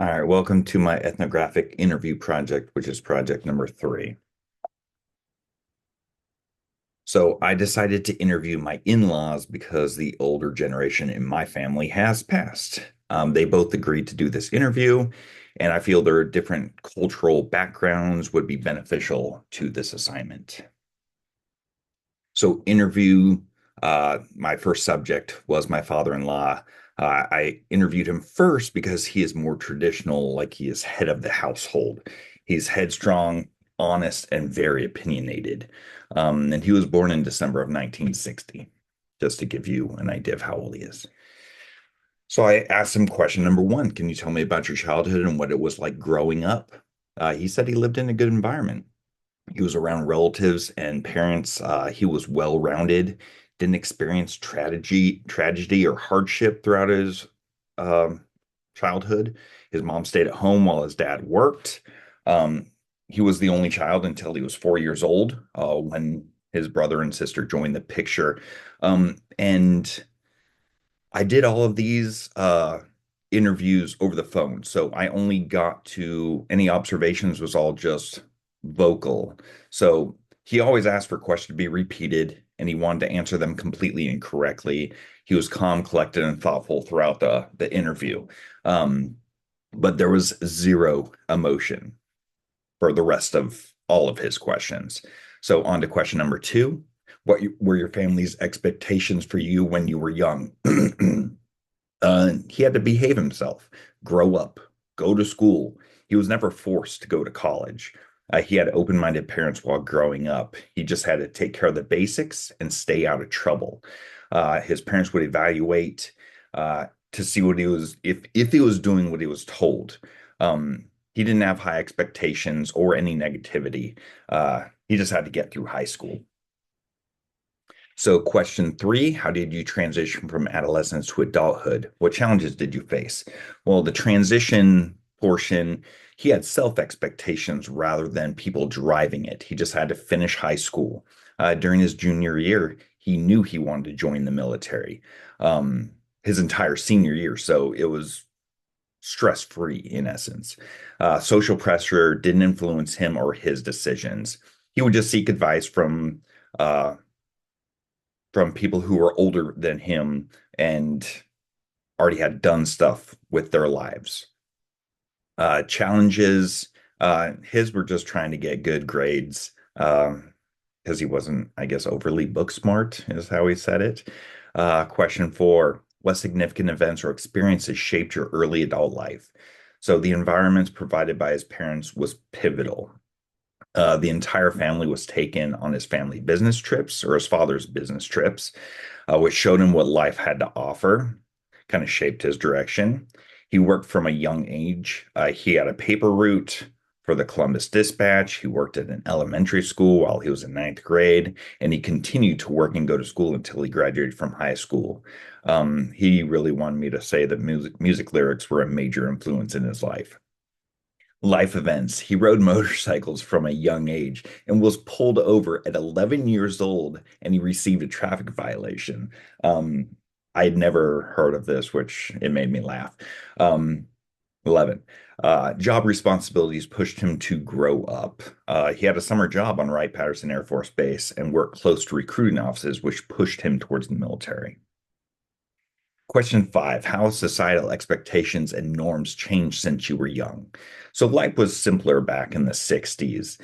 All right, welcome to my ethnographic interview project, which is project number 3. So I decided to interview my in-laws because the older generation in my family has passed. They both agreed to do this interview, and I feel their different cultural backgrounds would be beneficial to this assignment. So my first subject was my father-in-law. I interviewed him first because he is more traditional, like he is head of the household. He's headstrong, honest, and very opinionated. And he was born in December of 1960, just to give you an idea of how old he is. So I asked him question number 1, can you tell me about your childhood and what it was like growing up? He said he lived in a good environment. He was around relatives and parents. He was well-rounded, didn't experience tragedy or hardship throughout his um, childhood. His mom stayed at home while his dad worked. Um, he was the only child until he was 4 years old, when his brother and sister joined the picture. And I did all of these interviews over the phone, so I only got to any observations was all just vocal. So he always asked for questions to be repeated, and he wanted to answer them completely incorrectly. He was calm, collected, and thoughtful throughout the interview. Um, but there was zero emotion for the rest of all of his questions. So on to question number 2. Were your family's expectations for you when you were young? He had to behave himself, grow up, go to school. He was never forced to go to college. He had open-minded parents while growing up. He just had to take care of the basics and stay out of trouble. His parents would evaluate to see what he was if he was doing what he was told. He didn't have high expectations or any negativity. He just had to get through high school. So, question 3, how did you transition from adolescence to adulthood? What challenges did you face? Well, the transition portion, he had self expectations rather than people driving it. He just had to finish high school. During his junior year, he knew he wanted to join the military his entire senior year. So, it was stress free in essence. Social pressure didn't influence him or his decisions. He would just seek advice uh, from people who were older than him and already had done stuff with their lives. Challenges, his were just trying to get good grades because he wasn't, I guess, overly book smart, is how he said it. Question 4, what significant events or experiences shaped your early adult life? So the environments provided by his parents was pivotal. The entire family was taken on his family business trips or his father's business trips, which showed him what life had to offer, kind of shaped his direction. He worked from a young age. He had a paper route for the Columbus Dispatch. He worked at an elementary school while he was in ninth grade, and he continued to work and go to school until he graduated from high school. He really wanted me to say that music lyrics were a major influence in his life. Life events. He rode motorcycles from a young age and was pulled over at 11 years old, and he received a traffic violation. Um, I had never heard of this, which it made me laugh. Um, 11. Job responsibilities pushed him to grow up. He had a summer job on Wright-Patterson Air Force Base and worked close to recruiting offices, which pushed him towards the military. Question 5, how have societal expectations and norms changed since you were young? So life was simpler back in the 60s.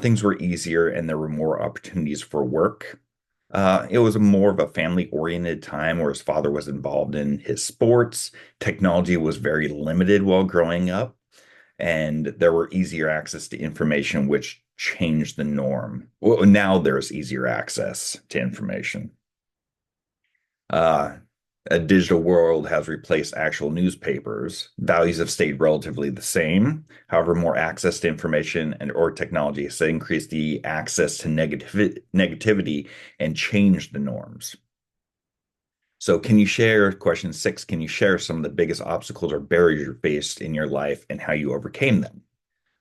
Things were easier and there were more opportunities for work. It was more of a family-oriented time where his father was involved in his sports. Technology was very limited while growing up, and there were easier access to information, which changed the norm. Well, now there's easier access to information. Uh, a digital world has replaced actual newspapers. Values have stayed relatively the same. However, more access to information and or technology has increased the access to negativity and changed the norms. So can you share, question 6, can you share some of the biggest obstacles or barriers you faced in your life and how you overcame them?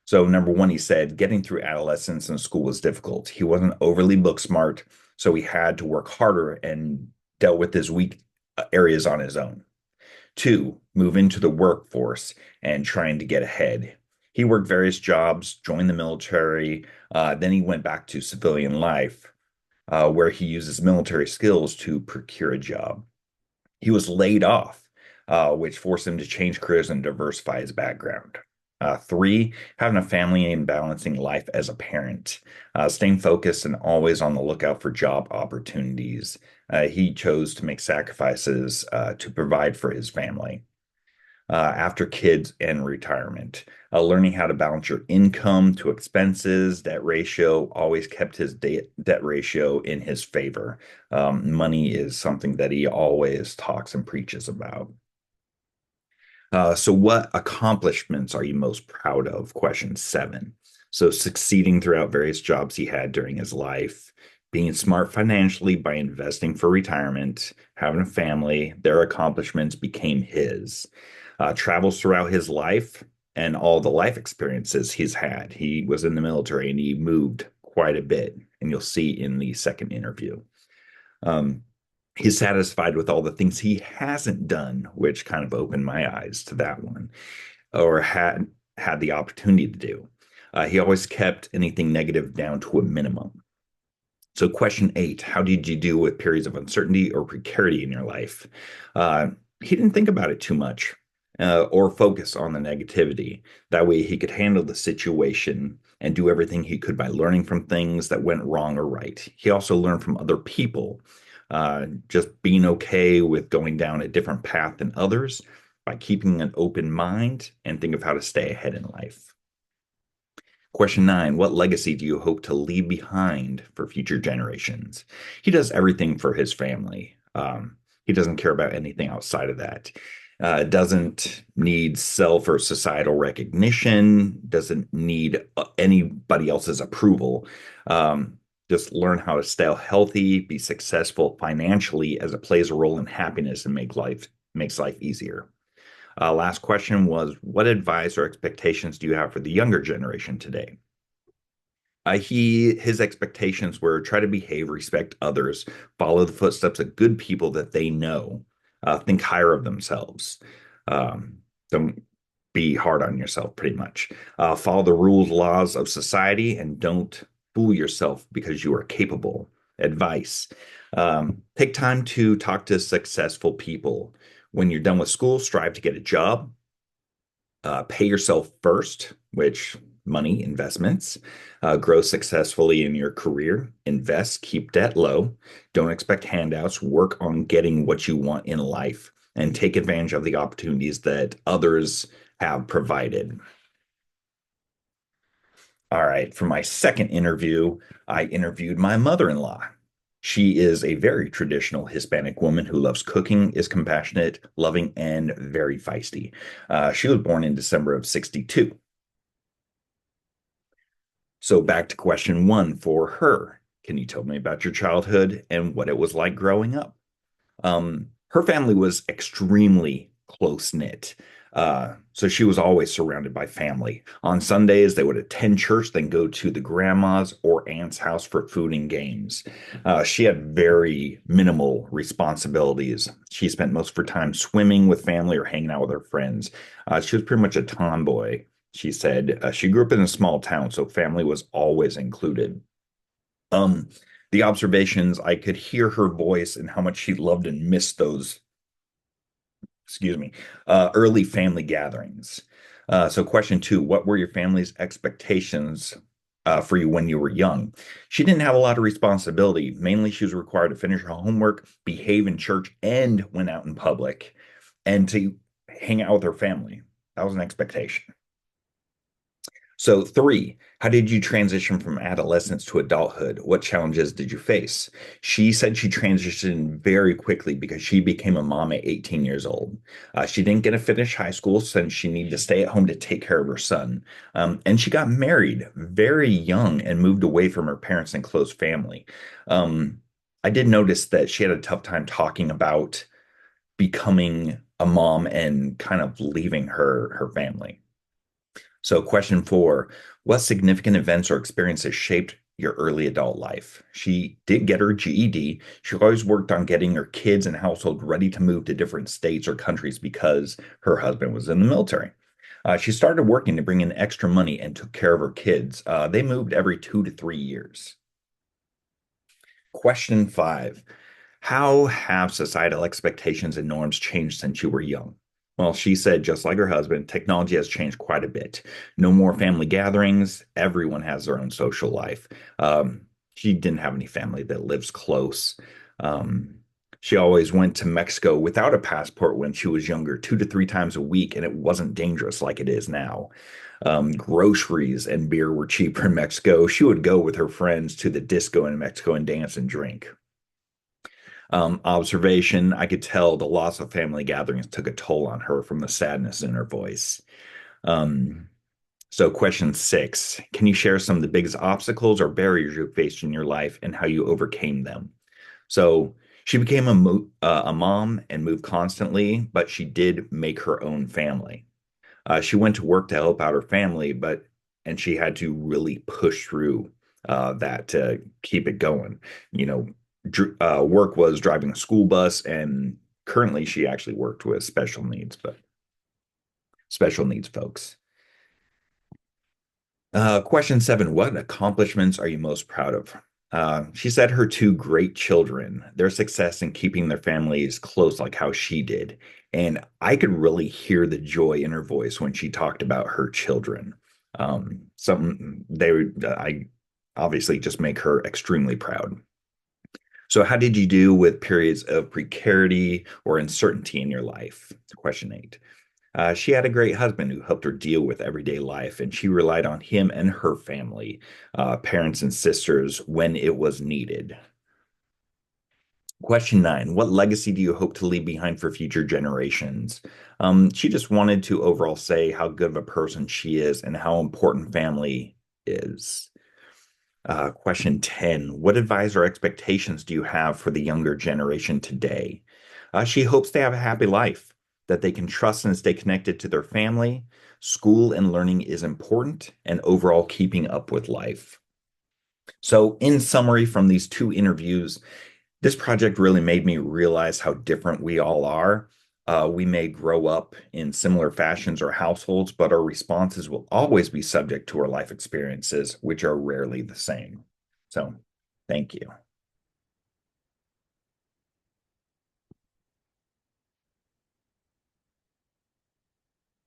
So number 1, he said getting through adolescence and school was difficult. He wasn't overly book smart, so he had to work harder and dealt with his weak areas on his own. Two, move into the workforce and trying to get ahead. He worked various jobs, joined the military, then he went back to civilian life, where he uses military skills to procure a job. He was laid off, which forced him to change careers and diversify his background. Three, having a family and balancing life as a parent, staying focused and always on the lookout for job opportunities. He chose to make sacrifices to provide for his family. After kids and retirement, learning how to balance your income to expenses, debt ratio, always kept his debt ratio in his favor. Money is something that he always talks and preaches about. So, what accomplishments are you most proud of? Question seven. So, succeeding throughout various jobs he had during his life, being smart financially by investing for retirement, having a family, their accomplishments became his. Travels throughout his life and all the life experiences he's had. He was in the military and he moved quite a bit, and you'll see in the second interview. Um, he's satisfied with all the things he hasn't done, which kind of opened my eyes to that one, or had the opportunity to do. He always kept anything negative down to a minimum. So, question eight, how did you deal with periods of uncertainty or precarity in your life? Uh, he didn't think about it too much or focus on the negativity. That way, he could handle the situation and do everything he could by learning from things that went wrong or right. He also learned from other people, just being okay with going down a different path than others by keeping an open mind and think of how to stay ahead in life. Question nine, what legacy do you hope to leave behind for future generations? He does everything for his family. He doesn't care about anything outside of that. Doesn't need self or societal recognition, doesn't need anybody else's approval. Just learn how to stay healthy, be successful financially as it plays a role in happiness and makes life easier. Last question was, what advice or expectations do you have for the younger generation today? His expectations were try to behave, respect others, follow the footsteps of good people that they know, think higher of themselves. Don't be hard on yourself, pretty much. Follow the rules, laws of society, and don't fool yourself because you are capable. Advice. Take time to talk to successful people. When you're done with school, strive to get a job. Pay yourself first, which money, investments. Grow successfully in your career. Invest, keep debt low. Don't expect handouts. Work on getting what you want in life and take advantage of the opportunities that others have provided. All right, for my second interview, I interviewed my mother-in-law. She is a very traditional Hispanic woman who loves cooking, is compassionate, loving, and very feisty. She was born in December of 62. So back to question one for her. Can you tell me about your childhood and what it was like growing up? Her family was extremely close knit. So she was always surrounded by family. On Sundays, they would attend church, then go to the grandma's or aunt's house for food and games. She had very minimal responsibilities. She spent most of her time swimming with family or hanging out with her friends. She was pretty much a tomboy. She said she grew up in a small town, so family was always included. Um, the observations, I could hear her voice and how much she loved and missed those, excuse me, early family gatherings. So question two, what were your family's expectations for you when you were young? She didn't have a lot of responsibility. Mainly, she was required to finish her homework, behave in church, and when out in public, and to hang out with her family. That was an expectation. So, three, how did you transition from adolescence to adulthood? What challenges did you face? She said she transitioned very quickly because she became a mom at 18 years old. She didn't get to finish high school since she needed to stay at home to take care of her son. And she got married very young and moved away from her parents and close family. Um, I did notice that she had a tough time talking about becoming a mom and kind of leaving her family. So, question four, what significant events or experiences shaped your early adult life. She did get her GED. She always worked on getting her kids and household ready to move to different states or countries because her husband was in the military. She started working to bring in extra money and took care of her kids. They moved every 2 to 3 years. Question five. How have societal expectations and norms changed since you were young? Well, she said, just like her husband, technology has changed quite a bit. No more family gatherings. Everyone has their own social life. She didn't have any family that lives close. Um, she always went to Mexico without a passport when she was younger, 2 to 3 times a week, and it wasn't dangerous like it is now. Groceries and beer were cheaper in Mexico. She would go with her friends to the disco in Mexico and dance and drink. Observation, I could tell the loss of family gatherings took a toll on her from the sadness in her voice. Um, so, question six, can you share some of the biggest obstacles or barriers you faced in your life and how you overcame them? So, she became a mom and moved constantly, but she did make her own family. She went to work to help out her family, and she had to really push through that to keep it going. You know, work was driving a school bus, and currently she actually worked with special needs, but special needs folks. Question seven, what accomplishments are you most proud of? She said her two great children, their success in keeping their families close like how she did. And I could really hear the joy in her voice when she talked about her children. Something I obviously just make her extremely proud. So, how did you do with periods of precarity or uncertainty in your life? Question eight. She had a great husband who helped her deal with everyday life, and she relied on him and her family, parents and sisters, when it was needed. Question nine, what legacy do you hope to leave behind for future generations? She just wanted to overall say how good of a person she is and how important family is. Question 10, what advice or expectations do you have for the younger generation today? She hopes they have a happy life, that they can trust and stay connected to their family. School and learning is important, and overall keeping up with life. So, in summary, from these two interviews, this project really made me realize how different we all are. We may grow up in similar fashions or households, but our responses will always be subject to our life experiences, which are rarely the same. So, thank you.